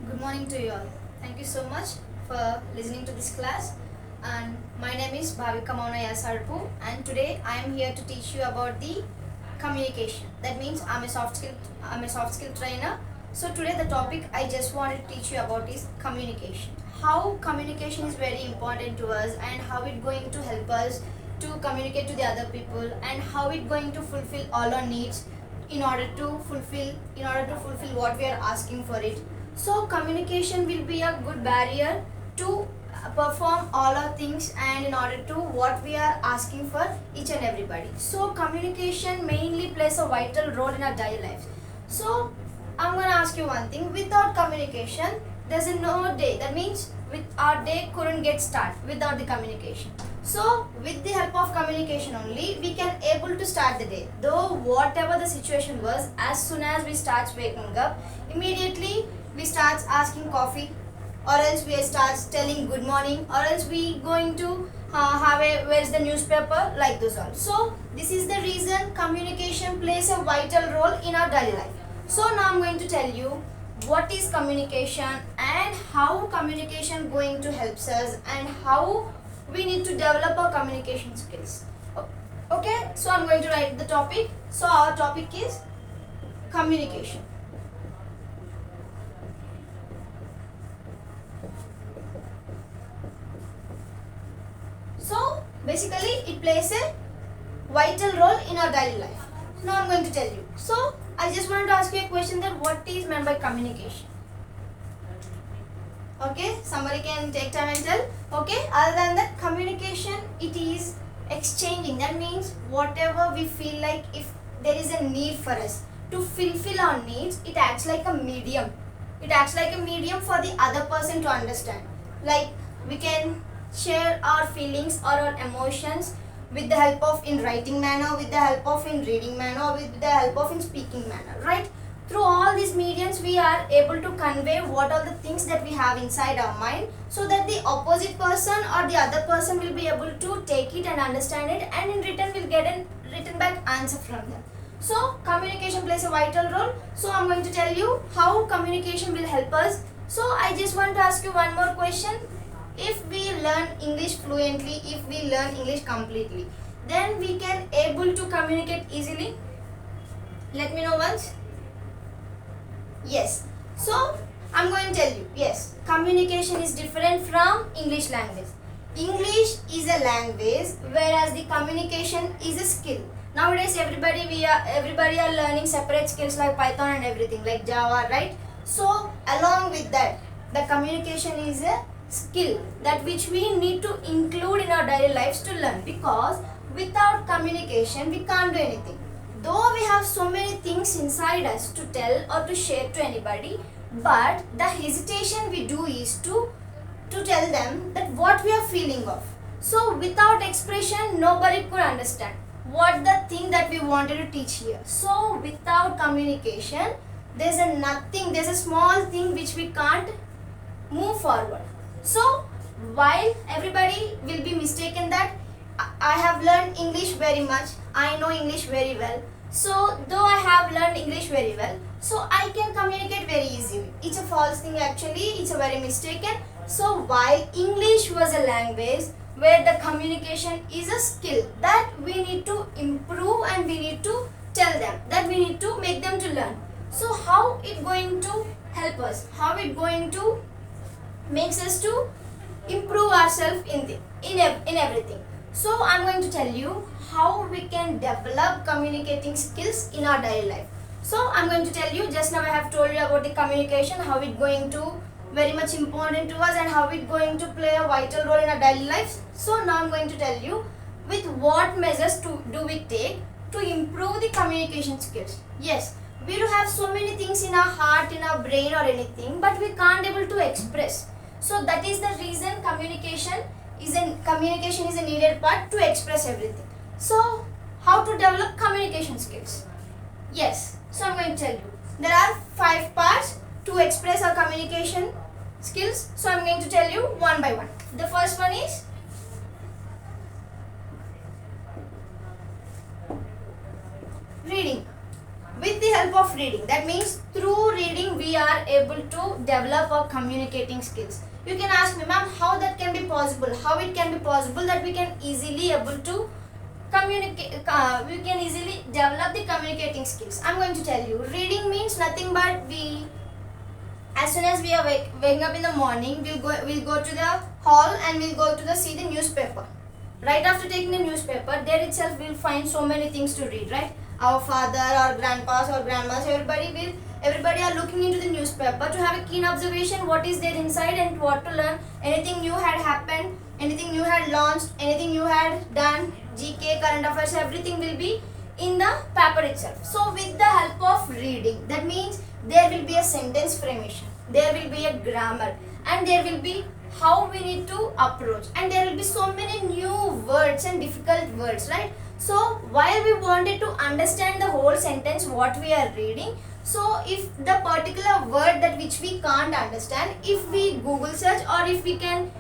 Good morning to you all. Thank you so much for listening to this class. And my name is Bhavika Maunaya Sarpu, and today I am here to teach you about the communication. That means I'm a soft skill trainer. So today the topic I just wanted to teach you about is communication. How communication is very important to us and how it going to help us to communicate to the other people and how it going to fulfill all our needs in order to fulfill what we are asking for it. So communication will be a good barrier to perform all our things and in order to what we are asking for each and everybody. So communication mainly plays a vital role in our daily lives. So I'm gonna ask you one thing. Without communication, there's no day. That means with our day couldn't get started without the communication. So with the help of communication only, we can able to start the day. Though whatever the situation was, as soon as we start waking up, immediately we start asking coffee, or else we start telling good morning, or else we going to have a where's the newspaper, like those all. So this is the reason communication plays a vital role in our daily life. So now I'm going to tell you what is communication and how communication going to helps us and how we need to develop our communication skills. Okay, so I'm going to write the topic. So our topic is communication. So basically it plays a vital role in our daily life. Now I'm going to tell you. So I just wanted to ask you a question, that what is meant by communication? Okay, somebody can take time and tell. Okay, other than that, communication, it is exchanging. That means whatever we feel like, if there is a need for us to fulfill our needs, it acts like a medium. It acts like a medium for the other person to understand. Like we can share our feelings or our emotions with the help of in writing manner, with the help of in reading manner, with the help of in speaking manner, right? Through all these mediums, we are able to convey what are the things that we have inside our mind, so that the opposite person or the other person will be able to take it and understand it, and in return will get a written back answer from them. So communication plays a vital role. So I'm going to tell you how communication will help us. So I just want to ask you one more question. If we learn English fluently, if we learn English completely, then we can able to communicate easily. Let me know once. Yes. So I'm going to tell you. Yes, communication is different from English language. English is a language, whereas the communication is a skill. Nowadays everybody are learning separate skills like Python and everything, like Java, right? So along with that, the communication is a skill that which we need to include in our daily lives to learn, because without communication we can't do anything. Though we have so many things inside us to tell or to share to anybody, but the hesitation we do is to tell them that what we are feeling of. So without expression, nobody could understand what the thing that we wanted to teach here. So without communication, there's a nothing, there's a small thing which we can't move forward. So while everybody will be mistaken that I have learned English very much, I know English very well. So though I have learned English very well, so I can communicate very easily. It's a false thing actually, it's a very mistaken. So while English was a language where the communication is a skill that we need to improve and we need to tell them, that we need to make them to learn. So how it going to help us? How it going to makes us to improve ourselves in everything. So I'm going to tell you how we can develop communicating skills in our daily life. So I'm going to tell you, just now I have told you about the communication, how it going to very much important to us and how it going to play a vital role in our daily lives. So now I'm going to tell you with what measures do we take to improve the communication skills. Yes, we do have so many things in our heart, in our brain or anything, but we can't able to express. So that is the reason communication is a needed part to express everything. So how to develop communication skills? Yes, so I'm going to tell you. There are 5 parts to express our communication skills. So I'm going to tell you one by one. The first one is reading. With the help of reading, that means through reading we we are able to develop our communicating skills. You can ask me, ma'am, how that can be possible? How it can be possible that we can easily able to communicate, we can easily develop the communicating skills. I'm going to tell you. Reading means nothing but as soon as we are waking up in the morning, we'll go to the hall and we'll go to see the newspaper. Right after taking the newspaper, there itself we'll find so many things to read, right? Our father, our grandpas, or grandmas, everybody are looking into the newspaper to have a keen observation what is there inside and what to learn. Anything new had happened, anything new had launched, anything you had done, GK, current affairs, everything will be in the paper itself. So with the help of reading, that means there will be a sentence formation, there will be a grammar, and there will be how we need to approach, and there will be so many new words and difficult words, right? So while we wanted to understand the whole sentence what we are reading, so if the particular word that which we can't understand, if we Google search or if we can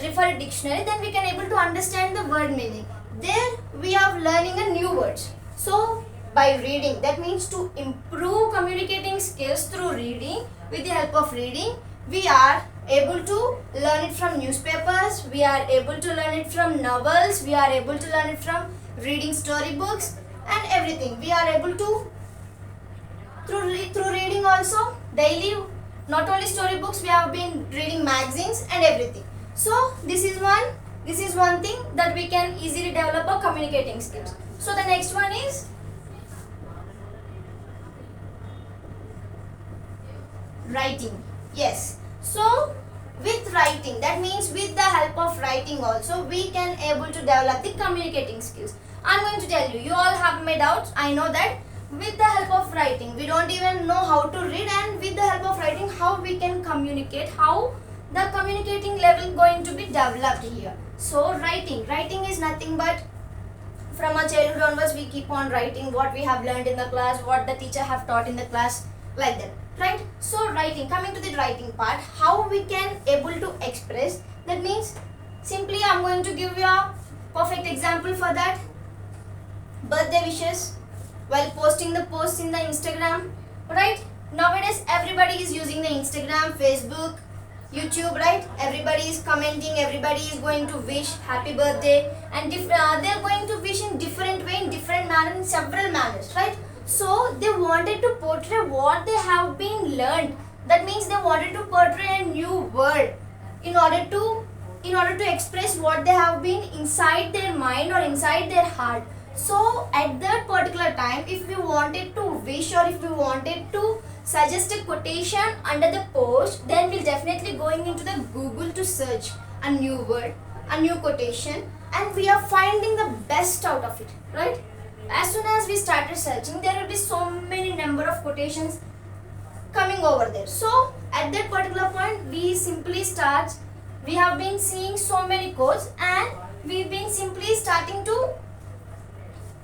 refer a dictionary, then we can able to understand the word meaning. There we are learning a new words. So by reading, that means to improve communicating skills through reading, with the help of reading, we are able to learn it from newspapers, we are able to learn it from novels, we are able to learn it from reading storybooks and everything. We are able to through reading also daily, not only storybooks, we have been reading magazines and everything. So this is one thing that we can easily develop our communicating skills. So the next one is writing. Yes. So with writing, that means with the help of writing also, we can able to develop the communicating skills. I'm going to tell you, you all have my doubts, I know that. With the help of writing, we don't even know how to read, and with the help of writing, how we can communicate, how the communicating level going to be developed here. So writing is nothing but from our childhood onwards, we keep on writing what we have learned in the class, what the teacher have taught in the class, like that, right? So writing, coming to the writing part, how we can able to express, that means simply I'm going to give you a perfect example for that. Birthday wishes while posting the posts in the Instagram, right? Nowadays everybody is using the Instagram, Facebook, YouTube, right? Everybody is commenting, everybody is going to wish happy birthday, and they are going to wish in different way, in different manner, in several manners, right? So they wanted to portray what they have been learned. That means they wanted to portray a new word in order to express what they have been inside their mind or inside their heart. So at that particular time, if we wanted to wish or if we wanted to suggest a quotation under the post, then we'll definitely going into the Google to search a new word, a new quotation, and we are finding the best out of it, right? As soon as we started searching, there will be so many number of quotations coming over there. So at that particular point, we have been seeing so many quotes, and we've been simply starting to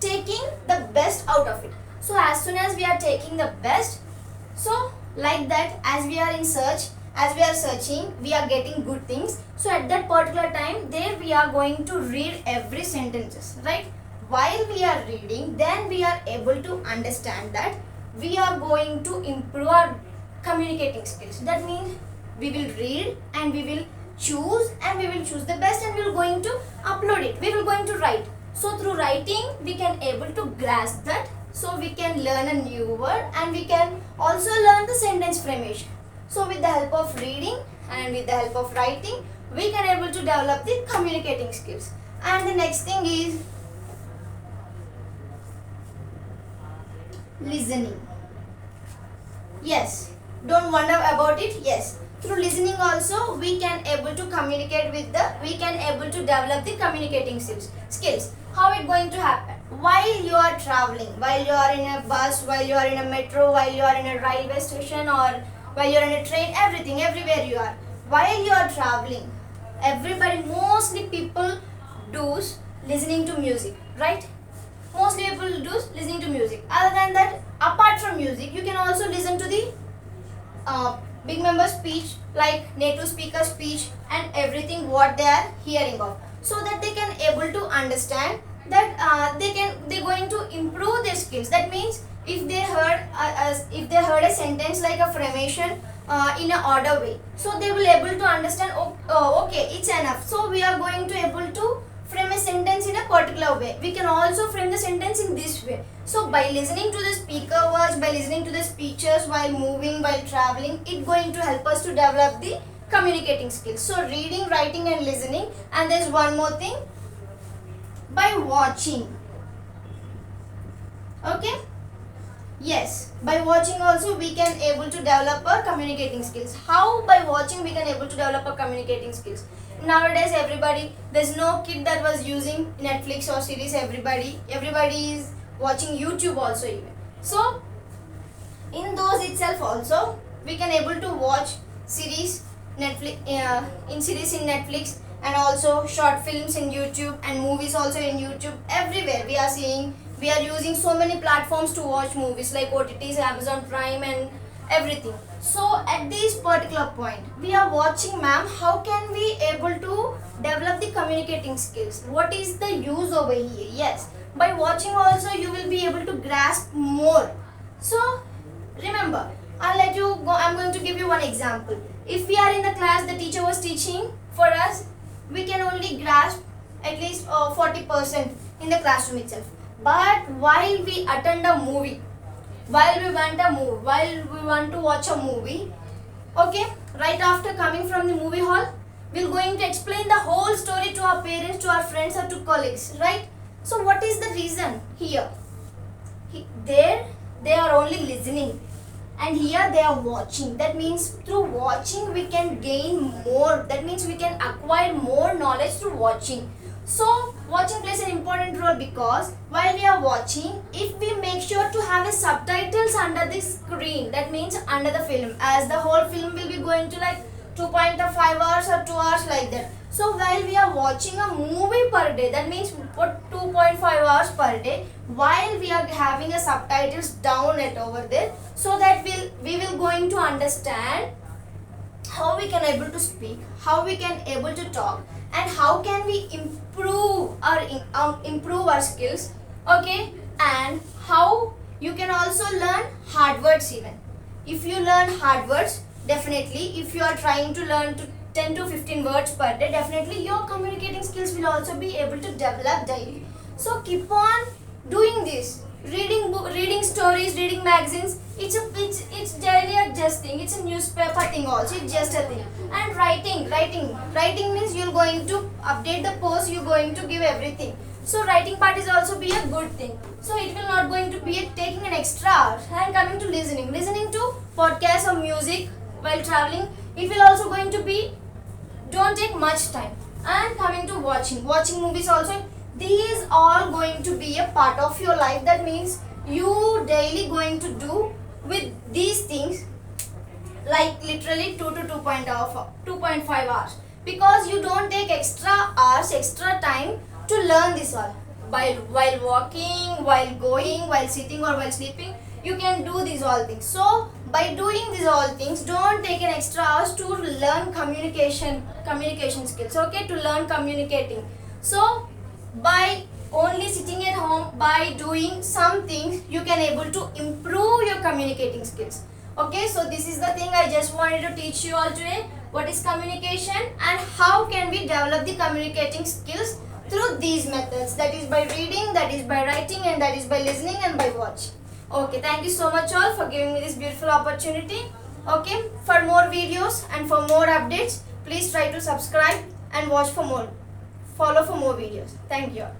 taking the best out of it. So as soon as we are taking the best, so like that, as we are in search, as we are searching, we are getting good things. So at that particular time, there we are going to read every sentences, right? While we are reading, then we are able to understand that we are going to improve our communicating skills. That means we will read and we will choose the best, and we will going to upload it. We will going to write. So through writing, we can able to grasp that. So we can learn a new word, and we can also learn the sentence formation. So with the help of reading and with the help of writing, we can able to develop the communicating skills. And the next thing is listening. Yes, don't wonder about it. Yes, through listening also we can able to communicate we can able to develop the communicating skills. How it going to happen? While you are traveling, while you are in a bus, while you are in a metro, while you are in a railway station, or while you are in a train, everywhere you are, while you are traveling, mostly people does listening to music, right? Mostly people do listening to music. Other than that, apart from music, you can also listen to the big member speech, like native speaker speech and everything what they are hearing of, so that they can able to understand that they're going to improve their skills. That means if they heard a sentence like a affirmation in a order way, so they will able to understand, okay, it's enough. So we are going to able to frame a sentence in a particular way. We can also frame the sentence in this way. So by listening to the speaker words, by listening to the speeches while moving, while traveling, it's going to help us to develop the communicating skills. So reading, writing and listening. And there's one more thing, by watching. Okay, yes, by watching also we can able to develop our communicating skills. How? By watching we can able to develop our communicating skills. Nowadays everybody, there's no kid that was using Netflix or series. Everybody is watching YouTube also even. So in those itself also we can able to watch series Netflix in Netflix, and also short films in YouTube and movies also in YouTube. Everywhere we are using so many platforms to watch movies like OTTs, Amazon Prime and everything. So at this particular point we are watching, ma'am, how can we able to develop the communicating skills? What is the use over here? Yes, by watching also you will be able to grasp more. So remember, I'm going to give you one example. If we are in the class, the teacher was teaching for us, we can only grasp at least 40% in the classroom itself. But while we attend a movie, while we want to watch a movie, okay, right after coming from the movie hall, we're going to explain the whole story to our parents, to our friends or to colleagues, right? So what is the reason here? There they are only listening, and here they are watching. That means through watching we can gain more. That means we can acquire more knowledge through watching. So watching plays an important role, because while we are watching, if we make sure to have a subtitles under the screen, that means under the film, as the whole film will be going to like 2.5 hours or 2 hours like that. So while we are watching a movie per day, that means for 2.5 hours per day, while we are having a subtitles down it over there, so that we will going to understand how we can able to speak, how we can able to talk, and how can we improve our skills, okay? And how you can also learn hard words even. If you learn hard words, definitely if you are trying to learn to 10 to 15 words per day, definitely your communicating skills will also be able to develop daily. So keep on doing this. Reading stories, reading magazines, it's daily a just thing. It's a newspaper thing also, it's just a thing. And writing means you're going to update the post, you're going to give everything. So writing part is also be a good thing. So it will not going to be taking an extra hour. And coming to listening to podcasts or music while traveling, it will also going to be, don't take much time. And coming to watching movies also, these are going to be a part of your life. That means you daily going to do with these things like literally 2 to 2.5 hours, because you don't take extra hours, extra time to learn this all. While walking, while going, while sitting or while sleeping, you can do these all things. So by doing these all things, don't take an extra hours to learn communication skills, okay, to learn communicating. So by only sitting at home, by doing some things, you can able to improve your communicating skills. Okay, so this is the thing I just wanted to teach you all today. What is communication and how can we develop the communicating skills through these methods. That is by reading, that is by writing, and that is by listening and by watching. Okay, thank you so much all for giving me this beautiful opportunity. Okay, for more videos and for more updates, please try to subscribe and watch for more. Follow for more videos. Thank you all.